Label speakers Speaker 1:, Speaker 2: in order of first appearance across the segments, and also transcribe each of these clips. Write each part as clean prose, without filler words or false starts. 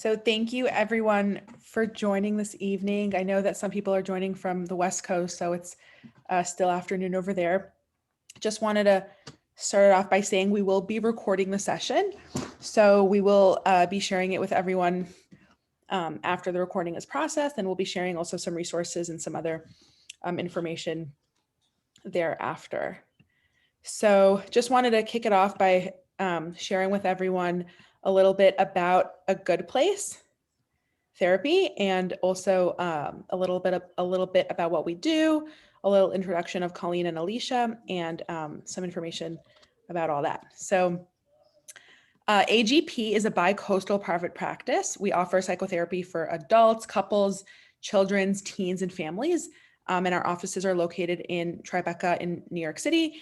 Speaker 1: So thank you everyone for joining this evening. I know that some people are joining from the West Coast, so it's still afternoon over there. Just wanted to start it off by saying we will be recording the session. So we will be sharing it with everyone after the recording is processed, and we'll be sharing also some resources and some other information thereafter. So just wanted to kick it off by sharing with everyone a little bit about a good place therapy, and also a little bit about what we do, a little introduction of Colleen and Alysha, and some information about all that. So AGP is a bi-coastal private practice. We offer psychotherapy for adults, couples, children's, teens, and families. And our offices are located in Tribeca in New York City.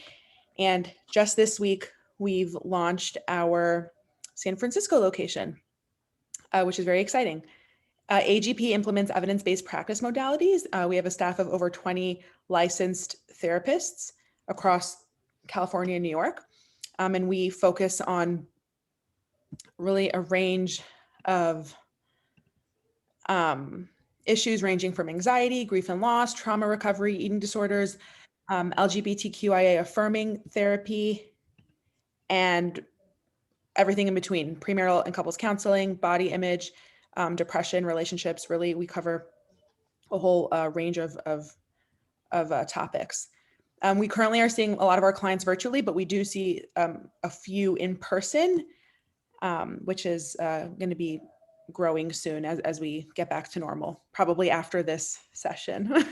Speaker 1: And just this week, we've launched our San Francisco location, which is very exciting. AGP implements evidence-based practice modalities. We have a staff of over 20 licensed therapists across California and New York. And we focus on really a range of issues ranging from anxiety, grief and loss, trauma recovery, eating disorders, LGBTQIA affirming therapy, and everything in between, premarital and couples counseling, body image, depression, relationships. Really, we cover a whole range of topics. We currently are seeing a lot of our clients virtually, but we do see a few in person, which is going to be growing soon as we get back to normal, probably after this session,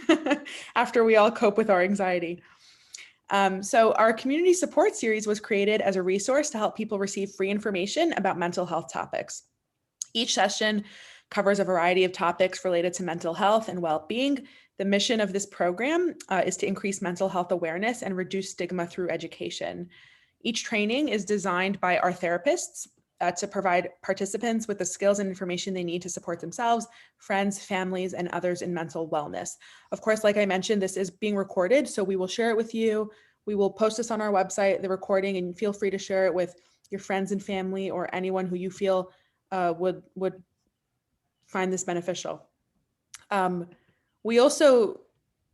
Speaker 1: after we all cope with our anxiety. So our community support series was created as a resource to help people receive free information about mental health topics. Each session covers a variety of topics related to mental health and well-being. The mission of this program is to increase mental health awareness and reduce stigma through education. Each training is designed by our therapists to provide participants with the skills and information they need to support themselves, friends, families, and others in mental wellness. Of course, like I mentioned, this is being recorded, so we will share it with you. We will post this on our website, the recording, and feel free to share it with your friends and family or anyone who you feel would find this beneficial. We also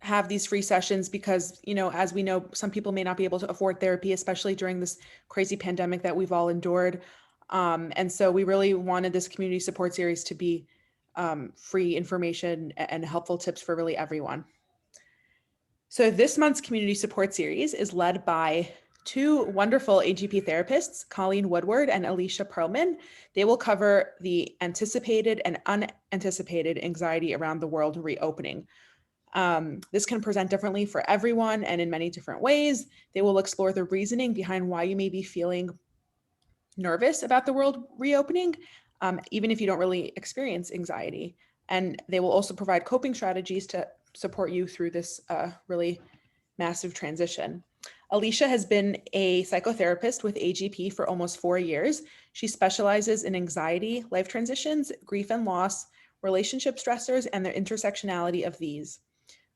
Speaker 1: have these free sessions because, as we know, some people may not be able to afford therapy, especially during this crazy pandemic that we've all endured. And so we really wanted this community support series to be free information and helpful tips for really everyone. So this month's community support series is led by two wonderful AGP therapists, Colleen Woodward and Alysha Perlman. They will cover the anticipated and unanticipated anxiety around the world reopening. This can present differently for everyone and in many different ways. They will explore the reasoning behind why you may be feeling nervous about the world reopening, even if you don't really experience anxiety. And they will also provide coping strategies to support you through this really massive transition. Alysha has been a psychotherapist with AGP for almost 4 years. She specializes in anxiety, life transitions, grief and loss, relationship stressors, and the intersectionality of these.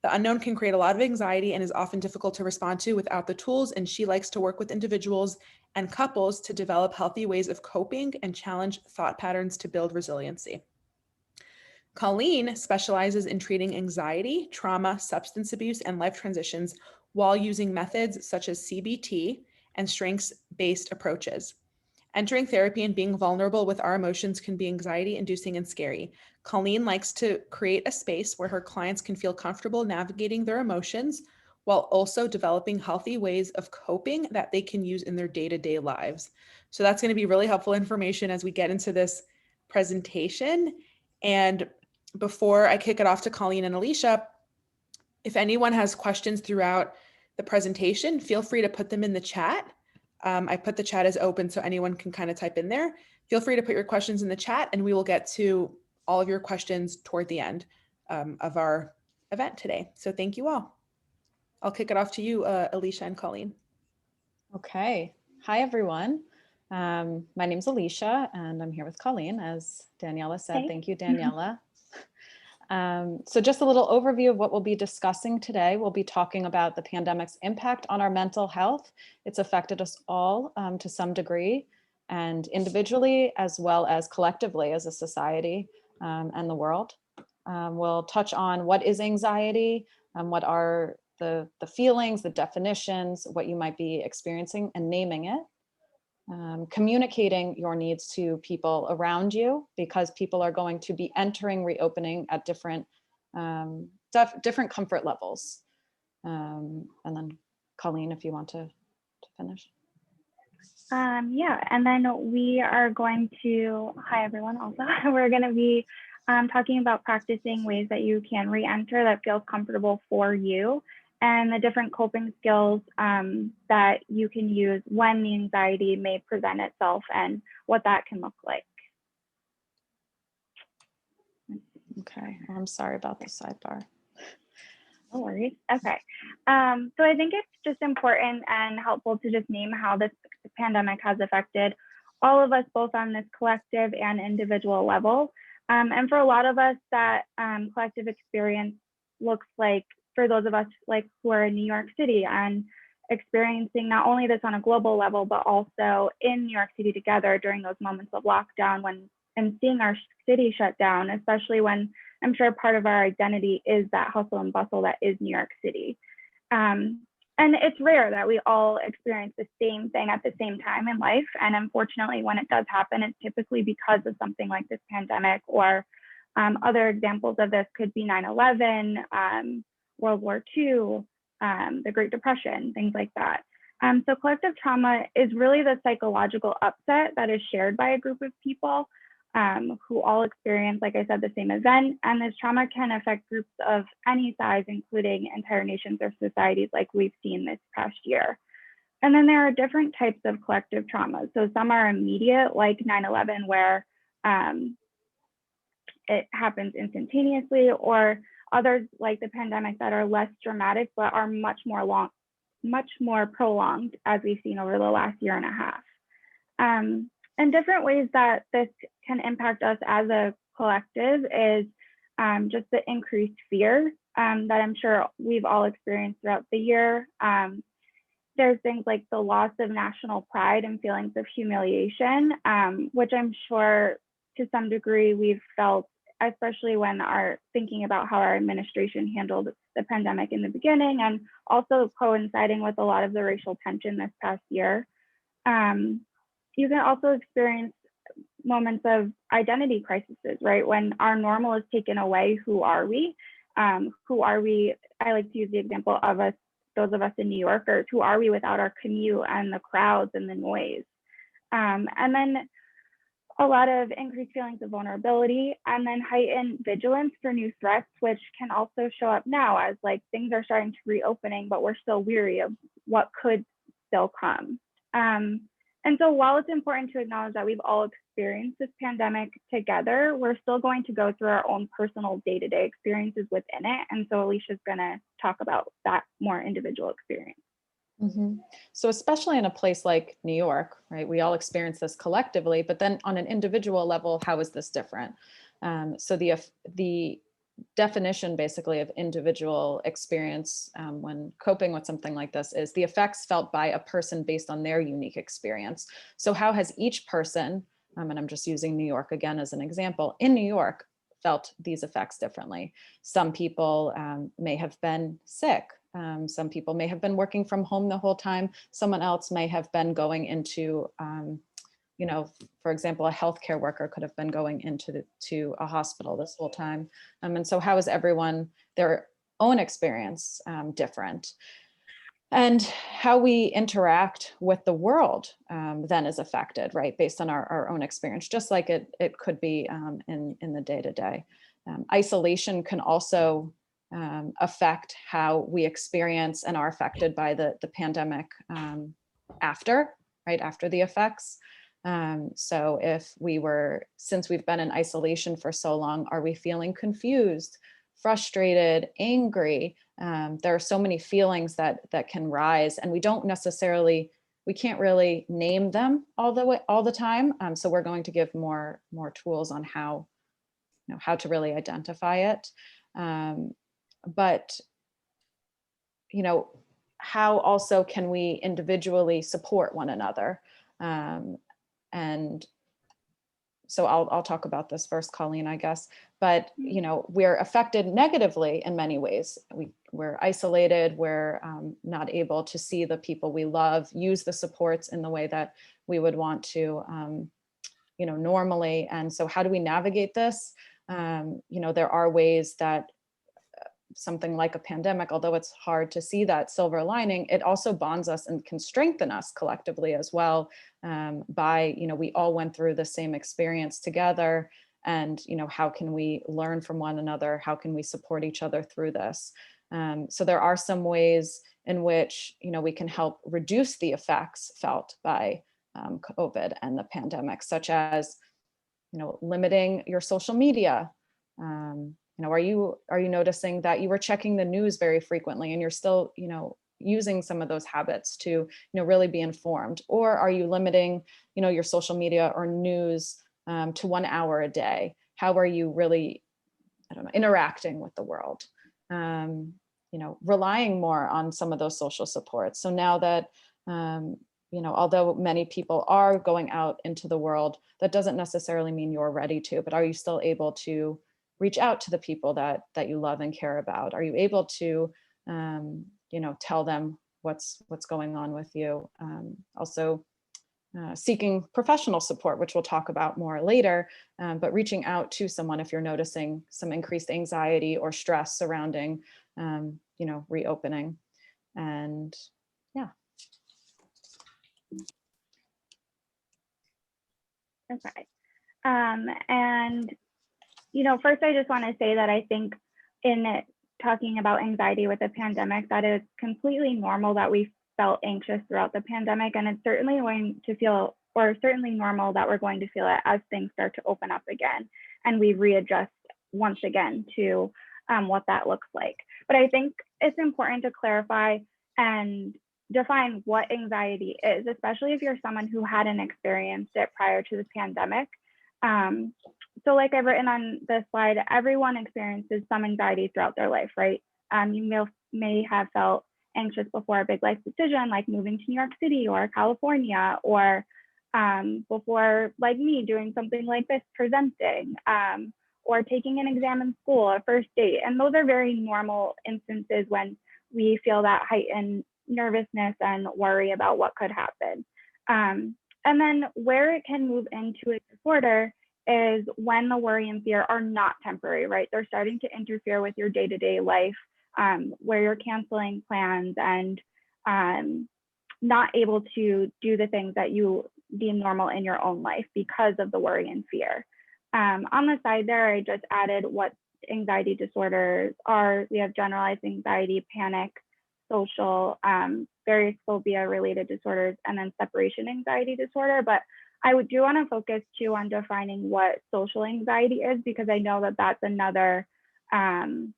Speaker 1: The unknown can create a lot of anxiety and is often difficult to respond to without the tools, and she likes to work with individuals and couples to develop healthy ways of coping and challenge thought patterns to build resiliency. Colleen specializes in treating anxiety, trauma, substance abuse, and life transitions while using methods such as CBT and strengths-based approaches. Entering therapy and being vulnerable with our emotions can be anxiety-inducing and scary. Colleen likes to create a space where her clients can feel comfortable navigating their emotions while also developing healthy ways of coping that they can use in their day-to-day lives. So that's going to be really helpful information as we get into this presentation. And before I kick it off to Colleen and Alysha, if anyone has questions throughout the presentation, feel free to put them in the chat. I put the chat as open so anyone can kind of type in there. Feel free to put your questions in the chat and we will get to all of your questions toward the end of our event today. So thank you all. I'll kick it off to you, Alysha and Colleen.
Speaker 2: Okay. Hi, everyone. My name's Alysha and I'm here with Colleen, as Daniela said.
Speaker 3: Hey.
Speaker 2: Thank you, Daniela. So just a little overview of what we'll be discussing today. We'll be talking about the pandemic's impact on our mental health. It's affected us all to some degree. and individually as well as collectively as a society and the world. We'll touch on what is anxiety, what are the feelings, the definitions, what you might be experiencing, and naming it. Communicating your needs to people around you, because people are going to be entering reopening at different comfort levels. And then Colleen, if you want to finish.
Speaker 3: Yeah, and then we are going to, hi everyone also, we're going to be talking about practicing ways that you can re-enter that feels comfortable for you, and the different coping skills that you can use when the anxiety may present itself and what that can look like.
Speaker 2: Okay, I'm sorry about the sidebar.
Speaker 3: No worries. Okay. So I think it's just important and helpful to just name how this pandemic has affected all of us, both on this collective and individual level. And for a lot of us, that collective experience looks like, for those of us like who are in New York City and experiencing not only this on a global level, but also in New York City together during those moments of lockdown and seeing our city shut down, especially when I'm sure part of our identity is that hustle and bustle that is New York City. And it's rare that we all experience the same thing at the same time in life. And unfortunately, when it does happen, it's typically because of something like this pandemic, or other examples of this could be 9/11, World War II, the Great Depression, things like that. So collective trauma is really the psychological upset that is shared by a group of people who all experience, like I said, the same event. And this trauma can affect groups of any size, including entire nations or societies like we've seen this past year. And then there are different types of collective traumas. So some are immediate, like 9/11, where it happens instantaneously, or others like the pandemic that are less dramatic, but are much more prolonged, as we've seen over the last year and a half. And different ways that this can impact us as a collective is just the increased fear that I'm sure we've all experienced throughout the year. There's things like the loss of national pride and feelings of humiliation, which I'm sure to some degree we've felt, especially when thinking about how our administration handled the pandemic in the beginning, and also coinciding with a lot of the racial tension this past year. You can also experience moments of identity crises, right? When our normal is taken away, who are we? Who are we? I like to use the example of those of us in New Yorkers, who are we without our commute and the crowds and the noise? And then a lot of increased feelings of vulnerability, and then heightened vigilance for new threats, which can also show up now as like things are starting to reopening, but we're still weary of what could still come. And so while it's important to acknowledge that we've all experienced this pandemic together, we're still going to go through our own personal day-to-day experiences within it. And so Alysha's gonna talk about that more individual experience.
Speaker 2: Mm-hmm. So especially in a place like New York, right, we all experience this collectively, but then on an individual level, how is this different? So the definition basically of individual experience when coping with something like this is the effects felt by a person based on their unique experience. So how has each person, and I'm just using New York again as an example, in New York felt these effects differently? Some people may have been sick. Some people may have been working from home the whole time. Someone else may have been going into, for example, a healthcare worker could have been going to a hospital this whole time. And so how is everyone, their own experience different? And how we interact with the world then is affected, right, based on our own experience, just like it could be in the day-to-day. Isolation can also affect how we experience and are affected by the pandemic after the effects. So since we've been in isolation for so long, are we feeling confused, frustrated, angry? There are so many feelings that can rise, and we can't really name them all the time. So we're going to give more tools on how to really identify it. But how also can we individually support one another? And so I'll talk about this first, Colleen, I guess. But we're affected negatively in many ways. We're isolated. We're not able to see the people we love, use the supports in the way that we would want to, normally. And so, how do we navigate this? There are ways that something like a pandemic, although it's hard to see that silver lining, it also bonds us and can strengthen us collectively as well. We all went through the same experience together, and how can we learn from one another? How can we support each other through this? So there are some ways in which we can help reduce the effects felt by COVID and the pandemic, such as limiting your social media. Are you noticing that you were checking the news very frequently and you're still, using some of those habits to, really be informed? Or are you limiting, your social media or news to 1 hour a day? How are you really, interacting with the world? Relying more on some of those social supports. So now that, although many people are going out into the world, that doesn't necessarily mean you're ready to, but are you still able to reach out to the people that you love and care about? Are you able to, tell them what's going on with you? Also, seeking professional support, which we'll talk about more later, but reaching out to someone if you're noticing some increased anxiety or stress surrounding, reopening. And yeah.
Speaker 3: Okay. And first I just want to say that I think in talking about anxiety with the pandemic, that it's completely normal that we felt anxious throughout the pandemic, and it's certainly going to feel, or certainly normal that we're going to feel it as things start to open up again and we readjust once again to what that looks like. But I think it's important to clarify and define what anxiety is, especially if you're someone who hadn't experienced it prior to the pandemic. So like I've written on this slide, everyone experiences some anxiety throughout their life, right? You may have felt anxious before a big life decision, like moving to New York City or California, or before, like me, doing something like this, presenting, or taking an exam in school, a first date. And those are very normal instances when we feel that heightened nervousness and worry about what could happen. And then where it can move into a disorder is when the worry and fear are not temporary, right? They're starting to interfere with your day-to-day life, where you're canceling plans and not able to do the things that you deem normal in your own life because of the worry and fear. On the side there, I just added what anxiety disorders are. We have generalized anxiety, panic, social, various phobia-related disorders, and then separation anxiety disorder. But I do want to focus too on defining what social anxiety is, because I know that that's another form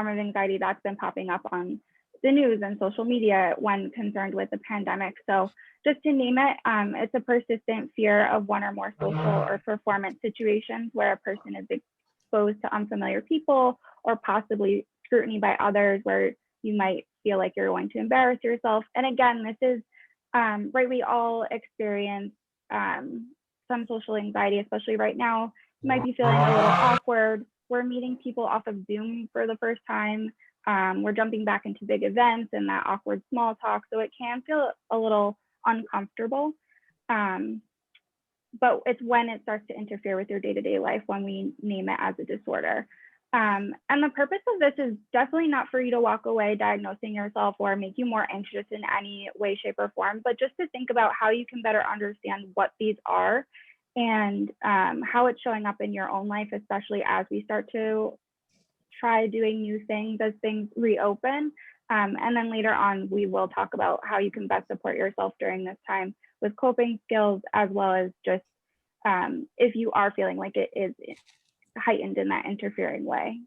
Speaker 3: of anxiety that's been popping up on the news and social media when concerned with the pandemic. So just to name it, it's a persistent fear of one or more social or performance situations where a person is exposed to unfamiliar people or possibly scrutiny by others, where you might feel like you're going to embarrass yourself. And again, this is right, we all experience some social anxiety, especially right now. You might be feeling a little awkward. We're meeting people off of Zoom for the first time. We're jumping back into big events and that awkward small talk. So it can feel a little uncomfortable. But it's when it starts to interfere with your day-to-day life when we name it as a disorder. And the purpose of this is definitely not for you to walk away diagnosing yourself or make you more anxious in any way, shape, or form, but just to think about how you can better understand what these are and how it's showing up in your own life, especially as we start to try doing new things as things reopen. And then later on, we will talk about how you can best support yourself during this time with coping skills, as well as just if you are feeling like it is heightened in that interfering way.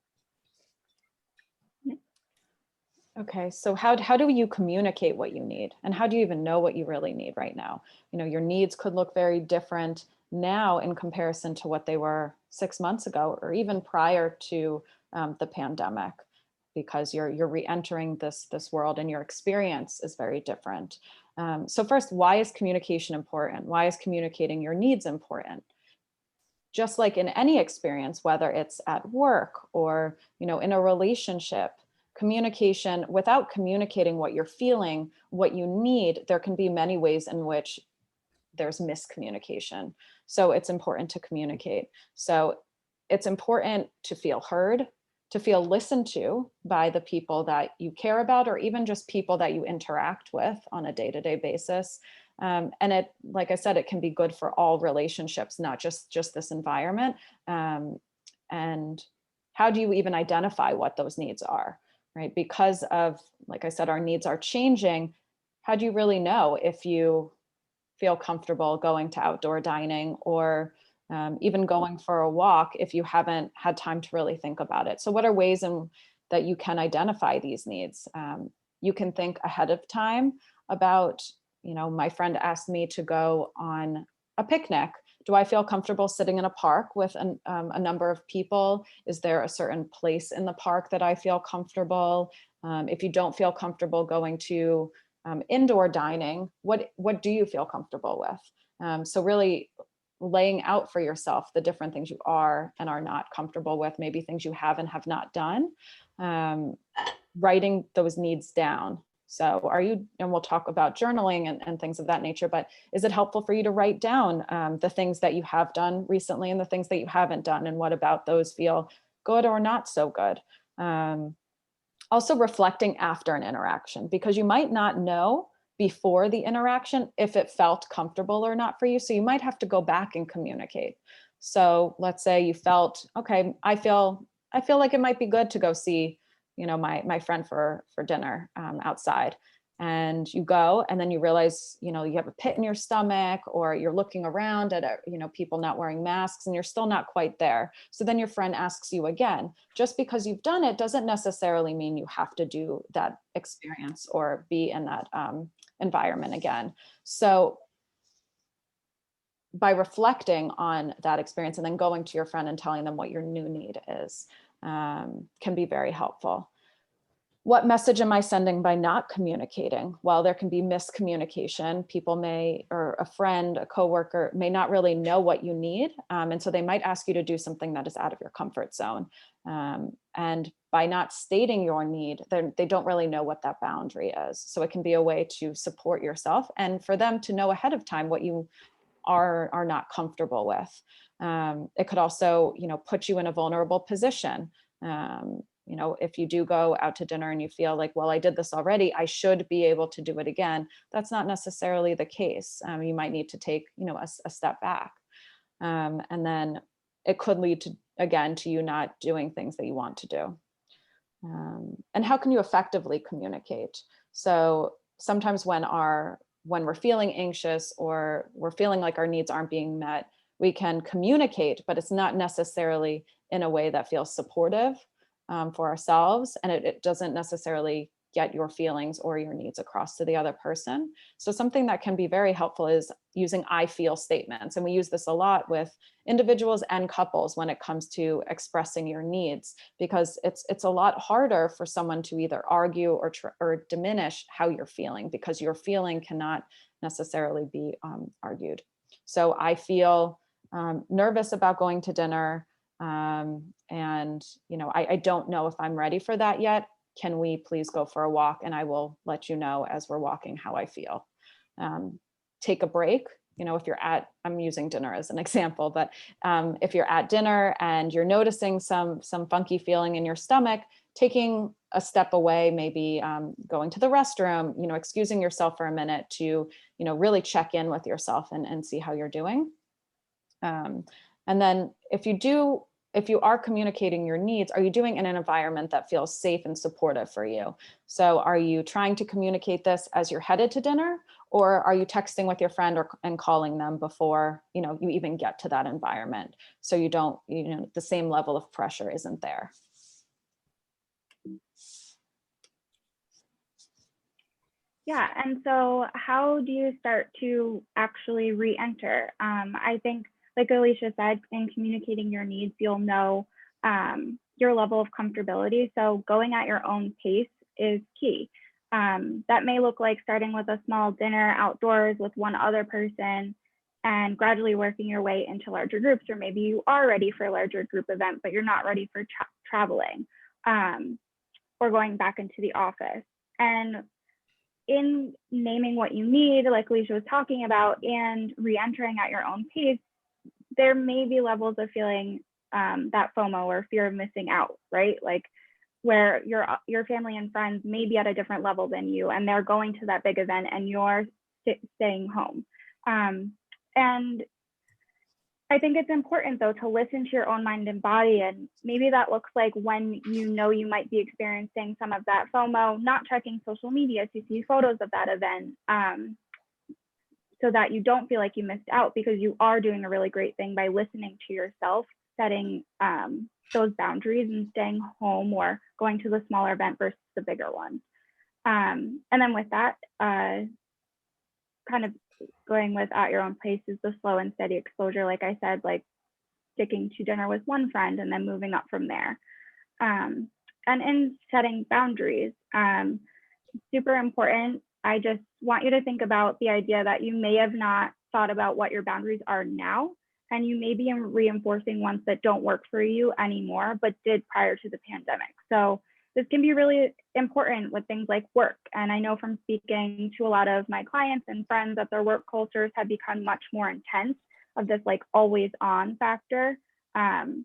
Speaker 2: Okay, so how do you communicate what you need, and how do you even know what you really need right now? Your needs could look very different now in comparison to what they were 6 months ago, or even prior to the pandemic. because you're re-entering this world and your experience is very different. So first, why is communication important? Why is communicating your needs important? Just like in any experience, whether it's at work or, in a relationship, communication, without communicating what you're feeling, what you need, there can be many ways in which there's miscommunication. So it's important to communicate. So it's important to feel heard, to feel listened to by the people that you care about, or even just people that you interact with on a day-to-day basis. And it, like I said, it can be good for all relationships, not just this environment. And how do you even identify what those needs are, right? Because of, like I said, our needs are changing. How do you really know if you feel comfortable going to outdoor dining, or even going for a walk if you haven't had time to really think about it? So what are ways that you can identify these needs? You can think ahead of time about, my friend asked me to go on a picnic. Do I feel comfortable sitting in a park with a number of people? Is there a certain place in the park that I feel comfortable? If you don't feel comfortable going to indoor dining, what do you feel comfortable with? So really laying out for yourself the different things you are and are not comfortable with, maybe things you have and have not done, writing those needs down. So and we'll talk about journaling and things of that nature, but is it helpful for you to write down the things that you have done recently and the things that you haven't done, and what about those feel good or not so good? Also reflecting after an interaction, because you might not know before the interaction if it felt comfortable or not for you. So you might have to go back and communicate. So let's say you felt, okay, I feel like it might be good to go see, my friend for dinner outside. And you go, and then you realize, you have a pit in your stomach, or you're looking around at, people not wearing masks, and you're still not quite there. So then your friend asks you again. Just because you've done it doesn't necessarily mean you have to do that experience or be in that environment again. So by reflecting on that experience and then going to your friend and telling them what your new need is, can be very helpful. What message am I sending by not communicating? Well, there can be miscommunication. People may, or a friend, a coworker may not really know what you need. And so they might ask you to do something that is out of your comfort zone. And by not stating your need, they don't really know what that boundary is. So it can be a way to support yourself and for them to know ahead of time what you are not comfortable with. It could also, put you in a vulnerable position. If you do go out to dinner and you feel like, well, I did this already, I should be able to do it again. That's not necessarily the case. You might need to take, a step back. And then it could lead to, again, to you not doing things that you want to do. And how can you effectively communicate? So sometimes when we're feeling anxious or we're feeling like our needs aren't being met, we can communicate, but it's not necessarily in a way that feels supportive for ourselves, and it doesn't necessarily get your feelings or your needs across to the other person. So something that can be very helpful is using I feel statements. And we use this a lot with individuals and couples when it comes to expressing your needs, because it's a lot harder for someone to either argue or diminish how you're feeling, because your feeling cannot necessarily be argued. So I feel nervous about going to dinner. And, I don't know if I'm ready for that yet. Can we please go for a walk? And I will let you know as we're walking how I feel. Take a break. If you're I'm using dinner as an example, but if you're at dinner and you're noticing some funky feeling in your stomach, taking a step away, maybe going to the restroom, excusing yourself for a minute to, really check in with yourself and see how you're doing. And then if you are communicating your needs, are you doing it in an environment that feels safe and supportive for you? So are you trying to communicate this as you're headed to dinner, or are you texting with your friend and calling them before, you even get to that environment? So you don't, the same level of pressure isn't there.
Speaker 3: Yeah, and so how do you start to actually re-enter? I think, like Alysha said, in communicating your needs, you'll know your level of comfortability. So going at your own pace is key. That may look like starting with a small dinner outdoors with one other person and gradually working your way into larger groups, or maybe you are ready for a larger group event, but you're not ready for traveling or going back into the office. And in naming what you need, like Alysha was talking about, and re-entering at your own pace, there may be levels of feeling that FOMO or fear of missing out, right? Like where your family and friends may be at a different level than you, and they're going to that big event and you're staying home. And I think it's important though to listen to your own mind and body, and maybe that looks like when you know you might be experiencing some of that FOMO, not checking social media to see photos of that event, so that you don't feel like you missed out, because you are doing a really great thing by listening to yourself, setting those boundaries and staying home or going to the smaller event versus the bigger one. And then with that, kind of going with at your own pace is the slow and steady exposure. Like I said, like sticking to dinner with one friend and then moving up from there. And in setting boundaries, super important. I just want you to think about the idea that you may have not thought about what your boundaries are now, and you may be reinforcing ones that don't work for you anymore, but did prior to the pandemic. So this can be really important with things like work. And I know from speaking to a lot of my clients and friends that their work cultures have become much more intense of this like always on factor. And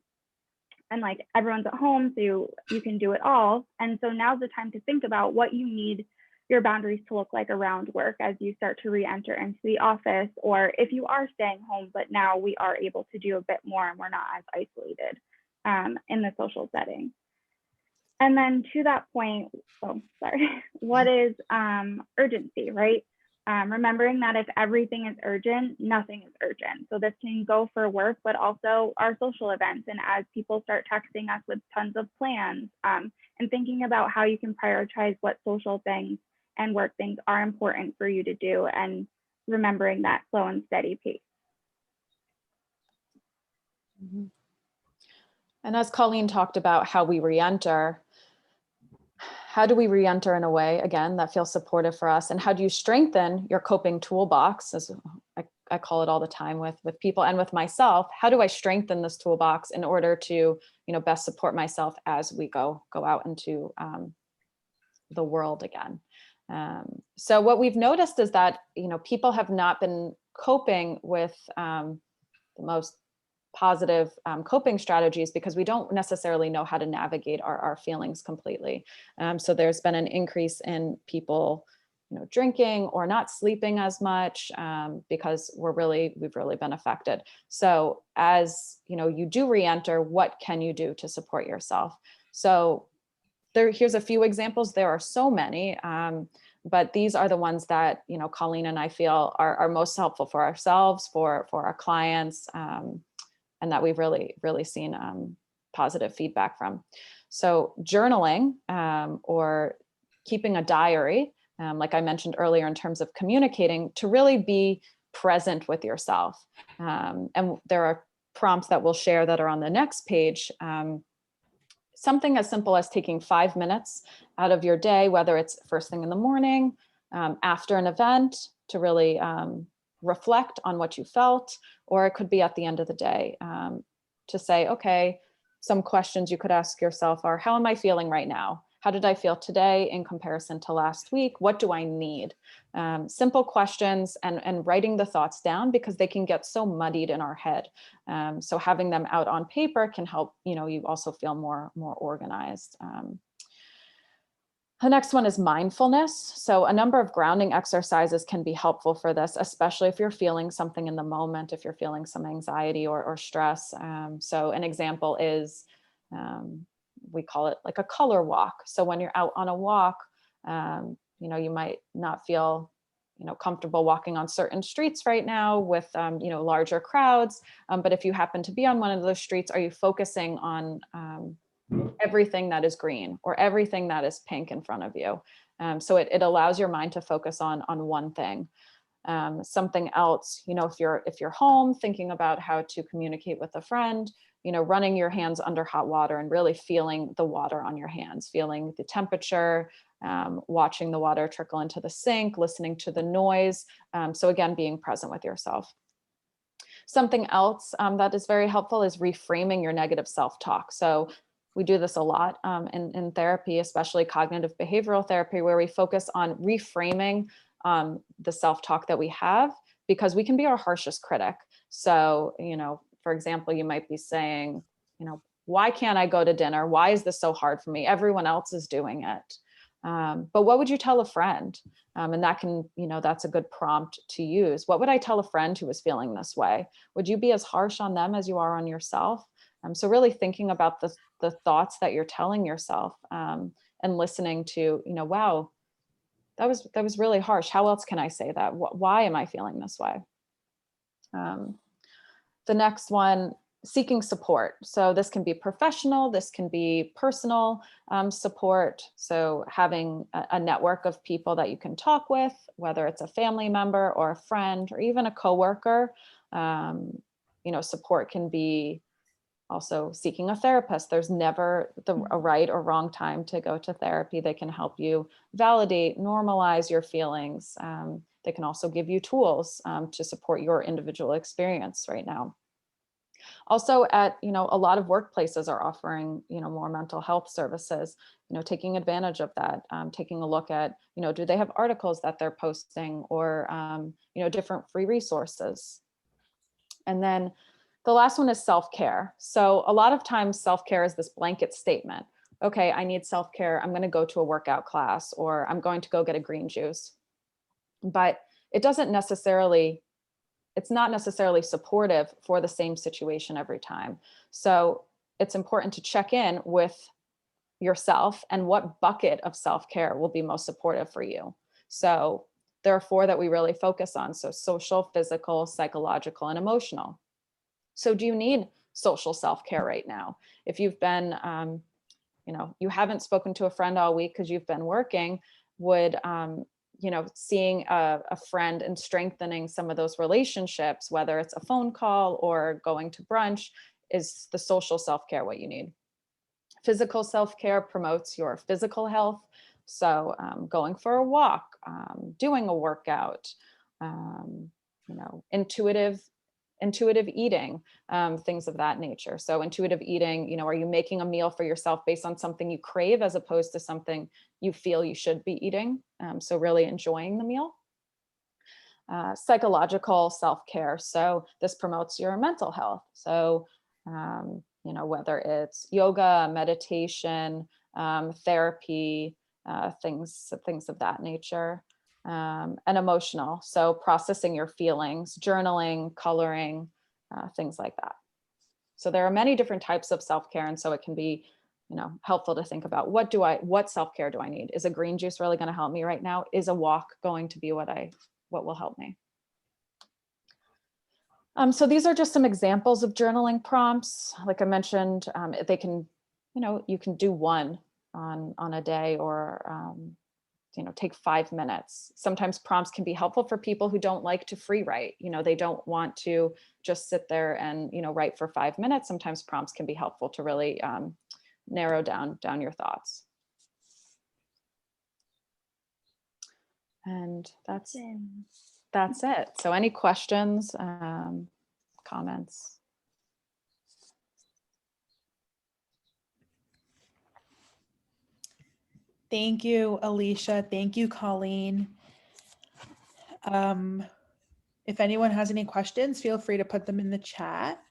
Speaker 3: like everyone's at home, so you can do it all. And so now's the time to think about what you need your boundaries to look like around work as you start to re-enter into the office, or if you are staying home, but now we are able to do a bit more and we're not as isolated in the social setting. And then to that point, what is urgency, right? Remembering that if everything is urgent, nothing is urgent. So this can go for work, but also our social events. And as people start texting us with tons of plans, and thinking about how you can prioritize what social things and work things are important for you to do, and remembering that slow and steady pace.
Speaker 2: Mm-hmm. And as Colleen talked about how we re-enter, how do we re-enter in a way, again, that feels supportive for us? And how do you strengthen your coping toolbox, as I call it all the time with people and with myself? How do I strengthen this toolbox in order to, best support myself as we go out into the world again? So what we've noticed is that, people have not been coping with the most positive coping strategies because we don't necessarily know how to navigate our feelings completely. So there's been an increase in people, drinking or not sleeping as much because we've really been affected. So as you do re-enter, what can you do to support yourself? So here's a few examples. There are so many, but these are the ones that Colleen and I feel are most helpful for ourselves, for our clients, and that we've really seen positive feedback from. So journaling or keeping a diary, like I mentioned earlier, in terms of communicating, to really be present with yourself. And there are prompts that we'll share that are on the next page. Something as simple as taking 5 minutes out of your day, whether it's first thing in the morning, after an event, to really reflect on what you felt, or it could be at the end of the day to say, okay, some questions you could ask yourself are, how am I feeling right now? How did I feel today in comparison to last week? What do I need? Simple questions, and writing the thoughts down, because they can get so muddied in our head. So having them out on paper can help, you also feel more organized. The next one is mindfulness. So a number of grounding exercises can be helpful for this, especially if you're feeling something in the moment, if you're feeling some anxiety or stress. So an example is, we call it like a color walk. So when you're out on a walk, you might not feel comfortable walking on certain streets right now with larger crowds. But if you happen to be on one of those streets, are you focusing on everything that is green or everything that is pink in front of you? So it allows your mind to focus on one thing. Something else, if you're home thinking about how to communicate with a friend, running your hands under hot water and really feeling the water on your hands, feeling the temperature, watching the water trickle into the sink, listening to the noise. So again, being present with yourself. Something else that is very helpful is reframing your negative self-talk. So we do this a lot in therapy, especially cognitive behavioral therapy, where we focus on reframing the self-talk that we have, because we can be our harshest critic. So, for example, you might be saying, why can't I go to dinner? Why is this so hard for me? Everyone else is doing it. But what would you tell a friend? And that can, that's a good prompt to use. What would I tell a friend who was feeling this way? Would you be as harsh on them as you are on yourself? So really thinking about the thoughts that you're telling yourself, and listening to, wow, that was really harsh. How else can I say that? Why am I feeling this way? The next one, seeking support. So this can be professional, this can be personal support. So having a network of people that you can talk with, whether it's a family member or a friend or even a coworker. Support can be also seeking a therapist. There's never a right or wrong time to go to therapy. They can help you validate, normalize your feelings. They can also give you tools to support your individual experience right now. Also at, a lot of workplaces are offering, more mental health services, taking advantage of that, taking a look at, do they have articles that they're posting or, different free resources. And then the last one is self-care. So a lot of times self-care is this blanket statement. Okay, I need self-care. I'm going to go to a workout class, or I'm going to go get a green juice. But it's not necessarily supportive for the same situation every time. So it's important to check in with yourself and what bucket of self-care will be most supportive for you. So there are 4 that we really focus on. So social, physical, psychological, and emotional. So do you need social self-care right now? If you've been, you haven't spoken to a friend all week because you've been working, would, seeing a friend and strengthening some of those relationships, whether it's a phone call or going to brunch, is the social self-care what you need. Physical self-care promotes your physical health. So going for a walk, doing a workout, intuitive eating, things of that nature. So intuitive eating, are you making a meal for yourself based on something you crave as opposed to something you feel you should be eating? So really enjoying the meal. Psychological self-care. So this promotes your mental health. So, whether it's yoga, meditation, therapy, things of that nature. And emotional. So processing your feelings, journaling, coloring, things like that. So there are many different types of self-care. And so it can be, helpful to think about what self-care do I need? Is a green juice really going to help me right now? Is a walk going to be what will help me? So these are just some examples of journaling prompts. Like I mentioned, they can, you can do one on a day, or take 5 minutes. Sometimes prompts can be helpful for people who don't like to free write. They don't want to just sit there and, write for 5 minutes. Sometimes prompts can be helpful to really narrow down your thoughts. And that's it. So any questions, comments?
Speaker 1: Thank you, Alysha. Thank you, Colleen. If anyone has any questions, feel free to put them in the chat.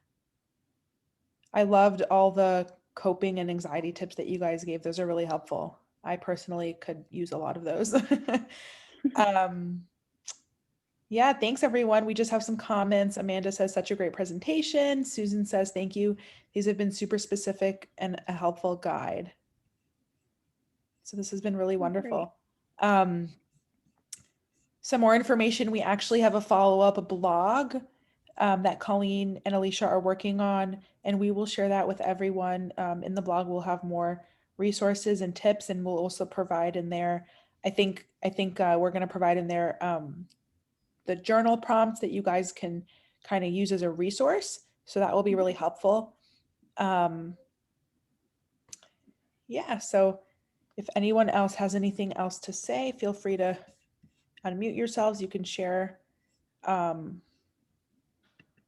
Speaker 1: I loved all the coping and anxiety tips that you guys gave. Those are really helpful. I personally could use a lot of those. Yeah, thanks everyone. We just have some comments. Amanda says, such a great presentation. Susan says, thank you. These have been super specific and a helpful guide. So this has been really wonderful. Some more information. We actually have a follow-up blog that Colleen and Alysha are working on, and we will share that with everyone. In the blog, we'll have more resources and tips, and we'll also provide in there, I think we're going to provide in there the journal prompts that you guys can kind of use as a resource. So that will be really helpful. Yeah, so if anyone else has anything else to say, feel free to unmute yourselves. You can share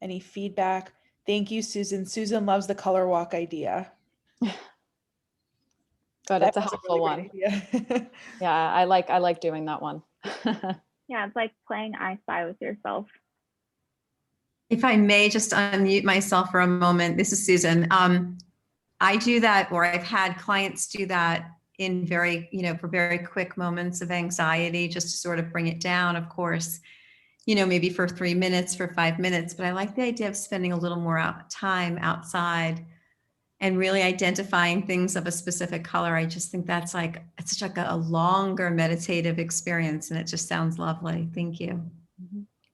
Speaker 1: any feedback. Thank you, Susan. Susan loves the color walk idea.
Speaker 2: Good,
Speaker 1: That
Speaker 2: it's a
Speaker 1: was
Speaker 2: helpful
Speaker 1: really
Speaker 2: one.
Speaker 1: great idea.
Speaker 2: Yeah, I like doing that one.
Speaker 3: Yeah, it's like playing I Spy with yourself.
Speaker 4: If I may just unmute myself for a moment, this is Susan. I do that, or I've had clients do that in very, for very quick moments of anxiety, just to sort of bring it down, of course, maybe for 3 minutes, for 5 minutes. But I like the idea of spending a little more time outside and really identifying things of a specific color. I just think that's it's such a longer meditative experience, and it just sounds lovely. Thank you.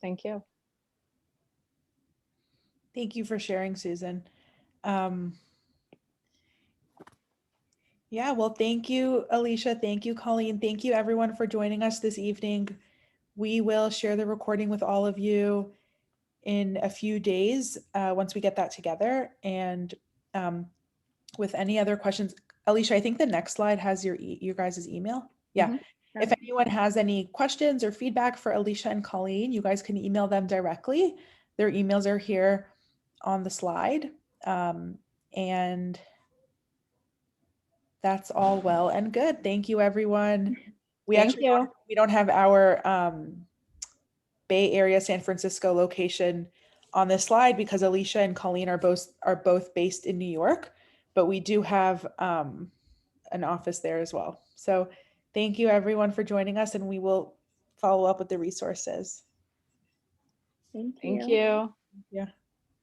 Speaker 2: Thank you.
Speaker 1: Thank you for sharing, Susan. Yeah, well, thank you, Alysha. Thank you, Colleen. Thank you, everyone, for joining us this evening. We will share the recording with all of you in a few days once we get that together. And with any other questions, Alysha, I think the next slide has your guys' email. Yeah.
Speaker 2: Mhm.
Speaker 1: If anyone has any questions or feedback for Alysha and Colleen, you guys can email them directly. Their emails are here on the slide. And that's all well and good. Thank you, everyone. We
Speaker 2: Thank
Speaker 1: actually
Speaker 2: you.
Speaker 1: we don't have our Bay Area San Francisco location on this slide because Alysha and Colleen are both based in New York, but we do have an office there as well. So thank you, everyone, for joining us, and we will follow up with the resources.
Speaker 3: Thank
Speaker 2: Thank
Speaker 3: you.
Speaker 2: you.
Speaker 1: Yeah.